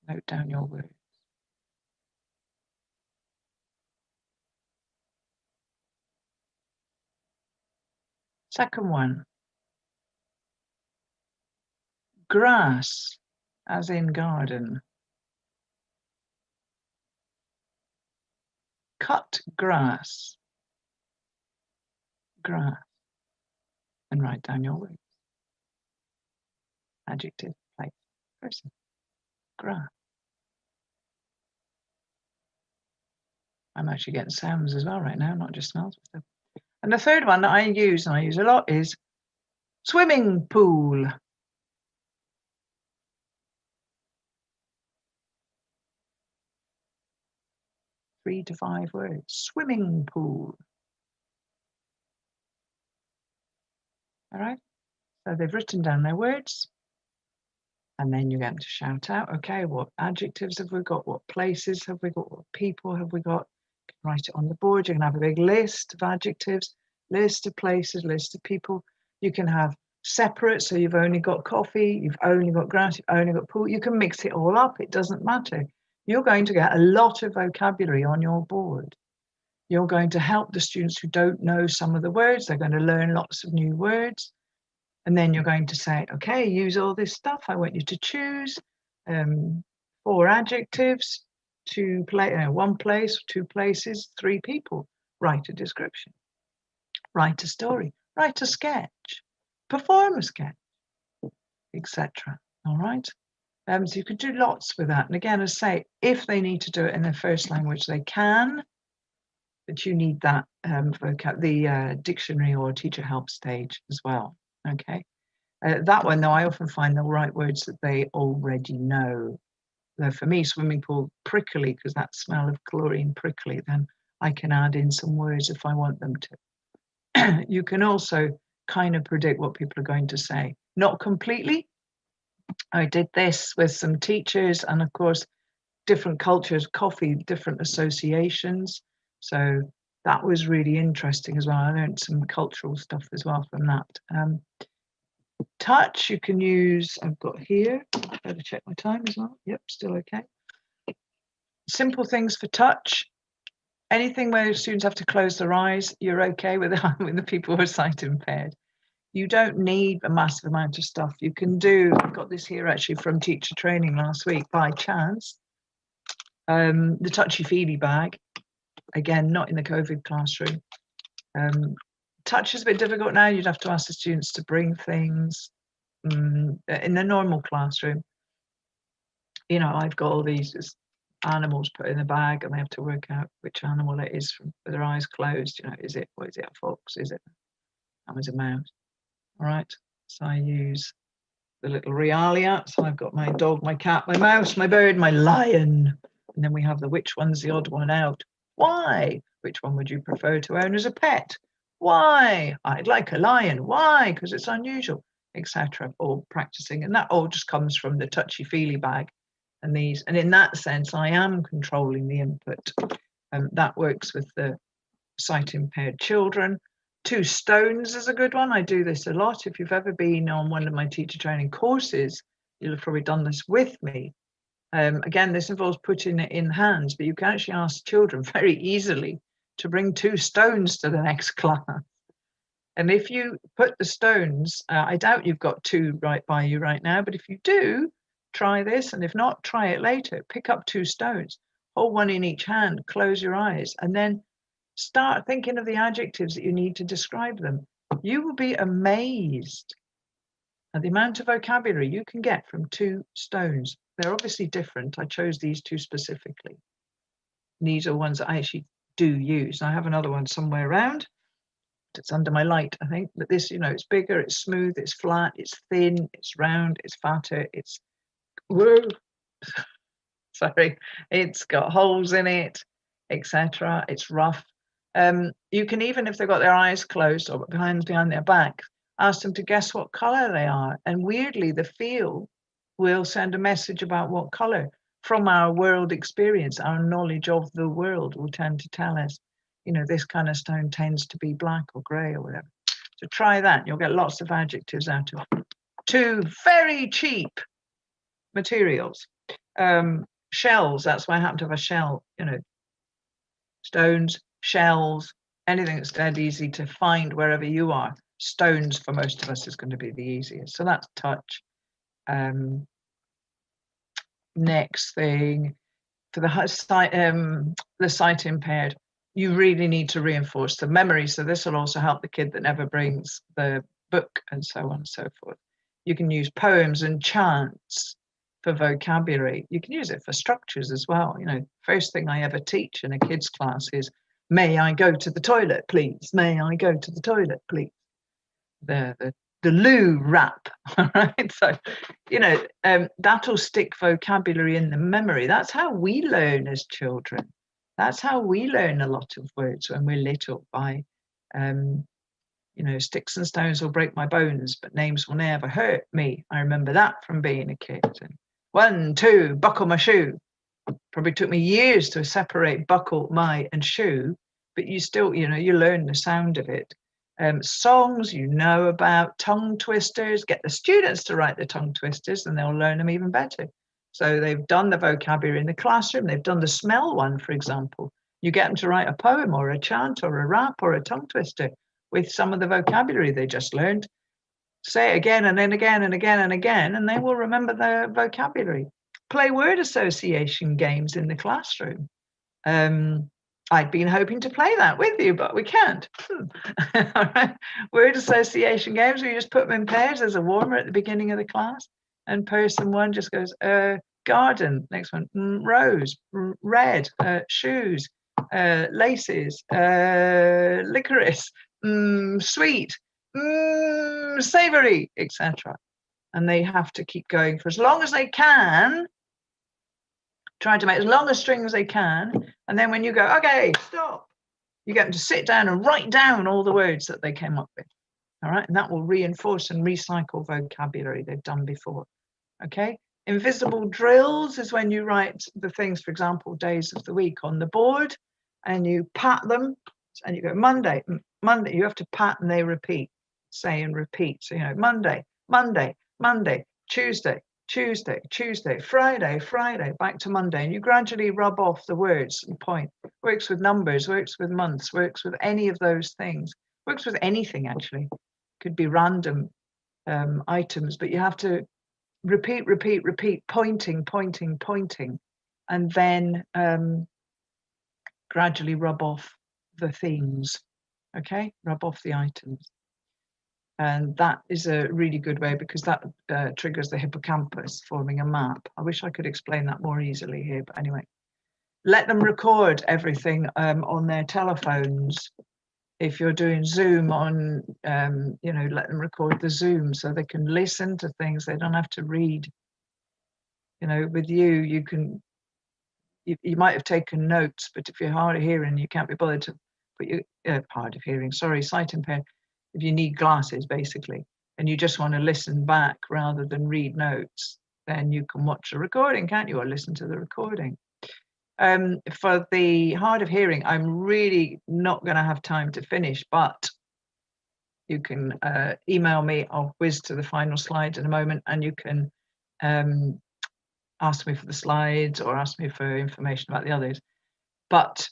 B: Note down your words. Second one, grass, as in garden. Cut grass, grass, and write down your words. Adjective, place, person, grass. I'm actually getting sounds as well right now, not just smells. And the third one that I use, and I use a lot, is swimming pool. 3 to 5 words. Swimming pool. All right. So they've written down their words. And then you get them to shout out, okay, what adjectives have we got? What places have we got? What people have we got? You can write it on the board. You can have a big list of adjectives, list of places, list of people. You can have separate, so you've only got coffee, you've only got grass, you've only got pool. You can mix it all up. It doesn't matter. You're going to get a lot of vocabulary on your board. You're going to help the students who don't know some of the words. They're going to learn lots of new words. And then you're going to say, okay, use all this stuff. I want you to choose 4 adjectives, 1 place, 2 places, 3 people. Write a description, write a story, write a sketch, perform a sketch, etc. All right. So you could do lots with that. And again, as I say, if they need to do it in their first language, they can. But you need that the dictionary or teacher help stage as well. Okay. That one, though, I often find they'll write words that they already know. Though for me, swimming pool, prickly, because that smell of chlorine, prickly, then I can add in some words if I want them to. You can also kind of predict what people are going to say. Not completely. I did this with some teachers, and of course, different cultures, coffee, different associations. So that was really interesting as well. I learned some cultural stuff as well from that. Touch, you can use, I've got here, better check my time as well. Yep, still okay. Simple things for touch. Anything where students have to close their eyes, you're okay with the people who are sight impaired. You don't need a massive amount of stuff. You can do, I've got this here actually from teacher training last week by chance. The touchy-feely bag, again, not in the COVID classroom. Touch is a bit difficult now. You'd have to ask the students to bring things. In the normal classroom, you know, I've got all these animals put in the bag and they have to work out which animal it is with their eyes closed. You know, is it a fox? Is it a mouse? All right. So I use the little realia. So I've got my dog, my cat, my mouse, my bird, my lion. And then we have the which one's the odd one out. Why? Which one would you prefer to own as a pet? Why? I'd like a lion. Why? Because it's unusual, etc. All practicing. And that all just comes from the touchy-feely bag. and these. And in that sense, I am controlling the input. That works with the sight impaired children. 2 stones is a good one. I do this a lot. If you've ever been on one of my teacher training courses, you'll have probably done this with me. Again, this involves putting it in hands, but you can actually ask children very easily to bring 2 stones to the next class. And if you put the stones, I doubt you've got 2 right by you right now, but if you do, try this. And if not, try it later. Pick up 2 stones, hold one in each hand, close your eyes, and then start thinking of the adjectives that you need to describe them. You will be amazed at the amount of vocabulary you can get from 2 stones. They're obviously different. I chose these 2 specifically. These are ones that I actually do use. I have another one somewhere around. It's under my light, I think. But this, it's bigger, it's smooth, it's flat, it's thin, it's round, it's fatter, it's sorry, it's got holes in it, etc. It's rough. You can, even if they've got their eyes closed or behind their back, ask them to guess what color they are. And weirdly, the feel will send a message about what color. From our world experience, our knowledge of the world will tend to tell us, this kind of stone tends to be black or gray or whatever. So try that. You'll get lots of adjectives out of it. 2 very cheap materials. Shells, that's why I happen to have a shell, stones, shells, anything that's dead easy to find wherever you are. Stones for most of us is going to be the easiest. So that's touch. Next thing, for the sight impaired, you really need to reinforce the memory. So this will also help the kid that never brings the book and so on and so forth. You can use poems and chants for vocabulary. You can use it for structures as well. First thing I ever teach in a kids class is, may I go to the toilet, please? May I go to the toilet, please? The loo rap, all right? So, that'll stick vocabulary in the memory. That's how we learn as children. That's how we learn a lot of words when we're little, by, sticks and stones will break my bones, but names will never hurt me. I remember that from being a kid. And 1, 2, buckle my shoe. Probably took me years to separate buckle, my, and shoe, but you still, you learn the sound of it. Songs about, tongue twisters, get the students to write the tongue twisters and they'll learn them even better. So they've done the vocabulary in the classroom, they've done the smell one, for example. You get them to write a poem or a chant or a rap or a tongue twister with some of the vocabulary they just learned. Say it again and then again and again and again, and they will remember the vocabulary. Play word association games in the classroom. I'd been hoping to play that with you, but we can't. All right. Word association games, we just put them in pairs as a warmer at the beginning of the class. And person 1 just goes, garden. Next one, rose, red, shoes, laces, licorice, sweet, savory, etc. And they have to keep going for as long as they can, trying to make as long a string as they can. And then when you go, okay, stop, you get them to sit down and write down all the words that they came up with. All right. And that will reinforce and recycle vocabulary they've done before. Okay. Invisible drills is when you write the things, for example, days of the week on the board, and you pat them, and you go Monday, you have to pat and they repeat, say and repeat. So, Monday, Tuesday, Friday, back to Monday. And you gradually rub off the words and point. Works with numbers, works with months, works with any of those things. Works with anything, actually. Could be random items, but you have to repeat, pointing, and then gradually rub off the themes. Okay, rub off the items. And that is a really good way, because that triggers the hippocampus, forming a map. I wish I could explain that more easily here, but anyway. Let them record everything on their telephones. If you're doing Zoom on, let them record the Zoom so they can listen to things. They don't have to read. With you can, you might have taken notes, but if you're hard of hearing, you can't be bothered to put your, sight impaired. If you need glasses, basically, and you just want to listen back rather than read notes, then you can watch a recording, can't you, or listen to the recording. For the hard of hearing, I'm really not going to have time to finish, but you can email me. I'll whiz to the final slide in a moment, and you can ask me for the slides or ask me for information about the others. But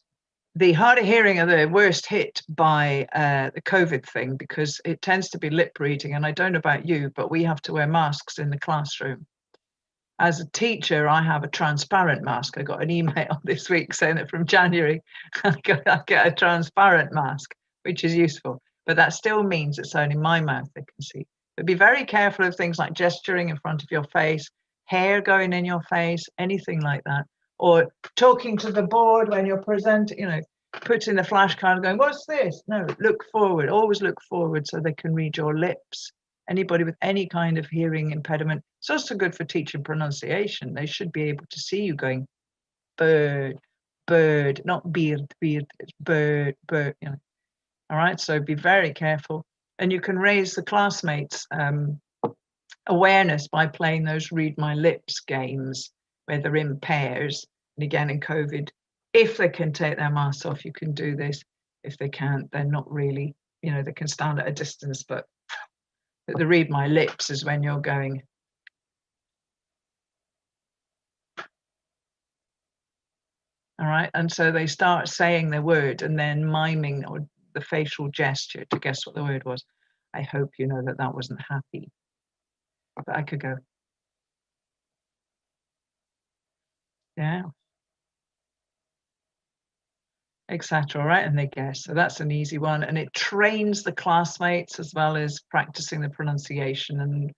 B: the hard of hearing are the worst hit by the COVID thing, because it tends to be lip reading. And I don't know about you, but we have to wear masks in the classroom. As a teacher, I have a transparent mask. I got an email this week saying that from January, I get a transparent mask, which is useful. But that still means it's only my mouth they can see. But be very careful of things like gesturing in front of your face, hair going in your face, anything like that. Or talking to the board when you're presenting, you know, putting the flashcard and going, what's this? No, look forward, always look forward so they can read your lips. Anybody with any kind of hearing impediment, it's also good for teaching pronunciation. They should be able to see you going bird, bird, not beard, beard, it's bird, bird, you know. All right, so be very careful. And you can raise the classmates' awareness by playing those read my lips games where they're in pairs. And again, in COVID, if they can take their masks off, you can do this. If they can't, they're not really, you know, they can stand at a distance, but the read my lips is when you're going. All right, and so they start saying the word and then miming or the facial gesture to guess what the word was. I hope you know that that wasn't happy, but I could go. Yeah. Etc. Right, and they guess. So that's an easy one, and it trains the classmates as well as practicing the pronunciation, and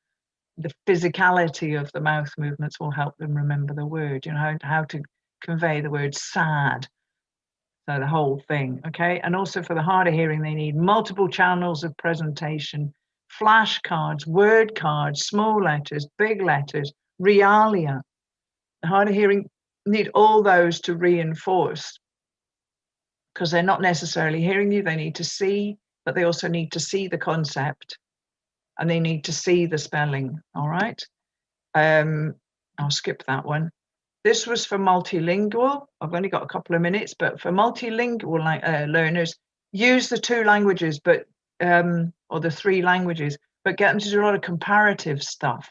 B: the physicality of the mouth movements will help them remember the word. You know how to convey the word sad. So the whole thing, okay. And also for the hard of hearing, they need multiple channels of presentation, flashcards, word cards, small letters, big letters, realia. The hard of hearing need all those to reinforce, because they're not necessarily hearing you. They need to see, but they also need to see the concept, and they need to see the spelling. All right. I'll skip that one. This was for multilingual. I've only got a couple of minutes, but for multilingual learners, use the two languages, but or the three languages, but get them to do a lot of comparative stuff.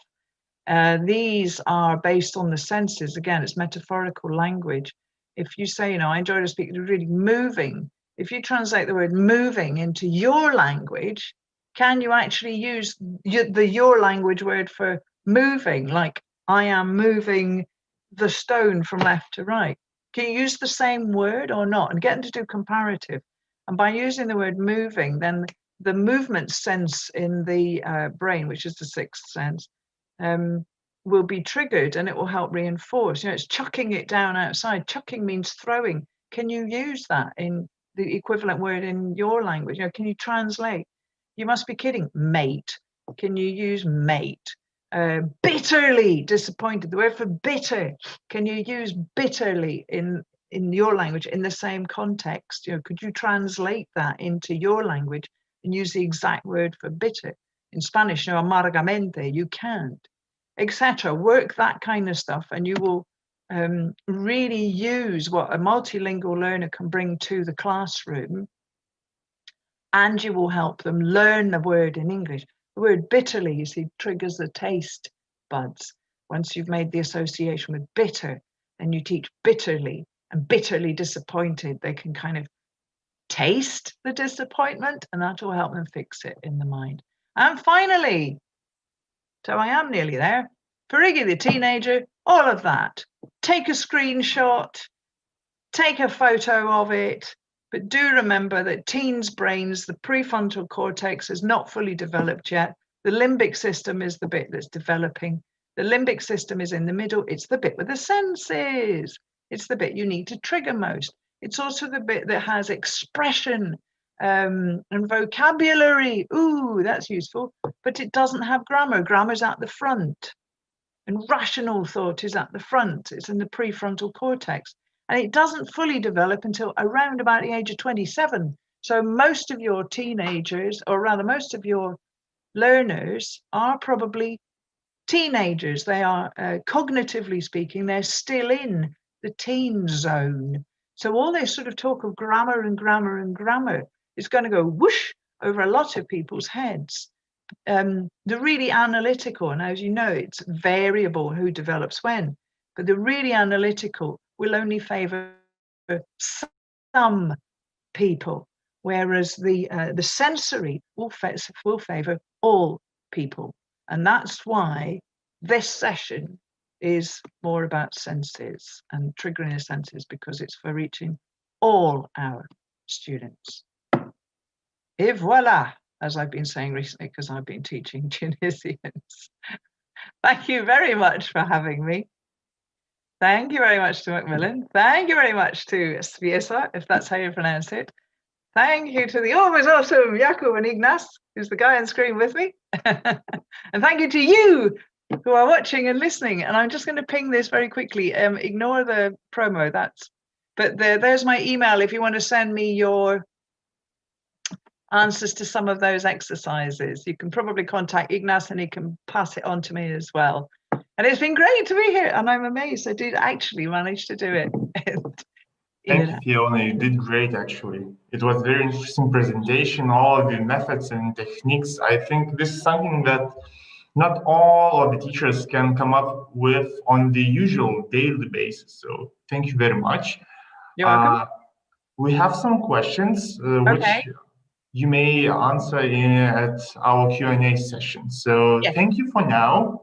B: These are based on the senses. Again, it's metaphorical language. If you say, you know, I enjoy to speak, really moving. If you translate the word moving into your language, can you actually use your language word for moving? Like, I am moving the stone from left to right. Can you use the same word or not? And get them to do comparative. And by using the word moving, then the movement sense in the brain, which is the sixth sense, will be triggered, and it will help reinforce. You know, it's chucking it down outside. Chucking means throwing. Can you use that in the equivalent word in your language? You know, can you translate? You must be kidding. Mate. Can you use mate? Bitterly disappointed. The word for bitter. Can you use bitterly in your language in the same context? You know, could you translate that into your language and use the exact word for bitter? In Spanish, you know, amargamente, you can't, etc. Work that kind of stuff, and you will really use what a multilingual learner can bring to the classroom, and you will help them learn the word in English. The word bitterly, you see, triggers the taste buds. Once you've made the association with bitter, then you teach bitterly, and bitterly disappointed, they can kind of taste the disappointment, and that will help them fix it in the mind. And finally, so I am nearly there. For Iggy the teenager, all of that. Take a screenshot, take a photo of it, but do remember that teens' brains, the prefrontal cortex is not fully developed yet. The limbic system is the bit that's developing. The limbic system is in the middle. It's the bit with the senses. It's the bit you need to trigger most. It's also the bit that has expression and vocabulary. Ooh, that's useful. But it doesn't have grammar. Grammar's at the front. And rational thought is at the front. It's in the prefrontal cortex. And it doesn't fully develop until around about the age of 27. So most of your teenagers, or rather most of your learners, are probably teenagers. They are, cognitively speaking, they're still in the teen zone. So all this sort of talk of grammar and grammar and grammar is going to go whoosh over a lot of people's heads. The really analytical, and as you know, it's variable who develops when, but the really analytical will only favor some people, whereas the sensory will favor all people. And that's why this session is more about senses and triggering the senses, because it's for reaching all our students. Et voila, as I've been saying recently, because I've been teaching Tunisians. Thank you very much for having me. Thank you very much to Macmillan. Thank you very much to Spiesa, if that's how you pronounce it. Thank you to the always awesome Jakub and Ignace, who's the guy on screen with me. And thank you to you who are watching and listening. And I'm just going to ping this very quickly. Ignore the promo, but there's my email if you want to send me your answers to some of those exercises. You can probably contact Ignace and he can pass it on to me as well. And it's been great to be here, and I'm amazed I did actually manage to do it.
A: Thank you, Fiona. You did great, actually. It was a very interesting presentation, all of the methods and techniques. I think this is something that not all of the teachers can come up with on the usual daily basis. So thank you very much.
B: You're welcome.
A: We have some questions, which you may answer at our Q&A session. So
B: Yes.
A: Thank you for now.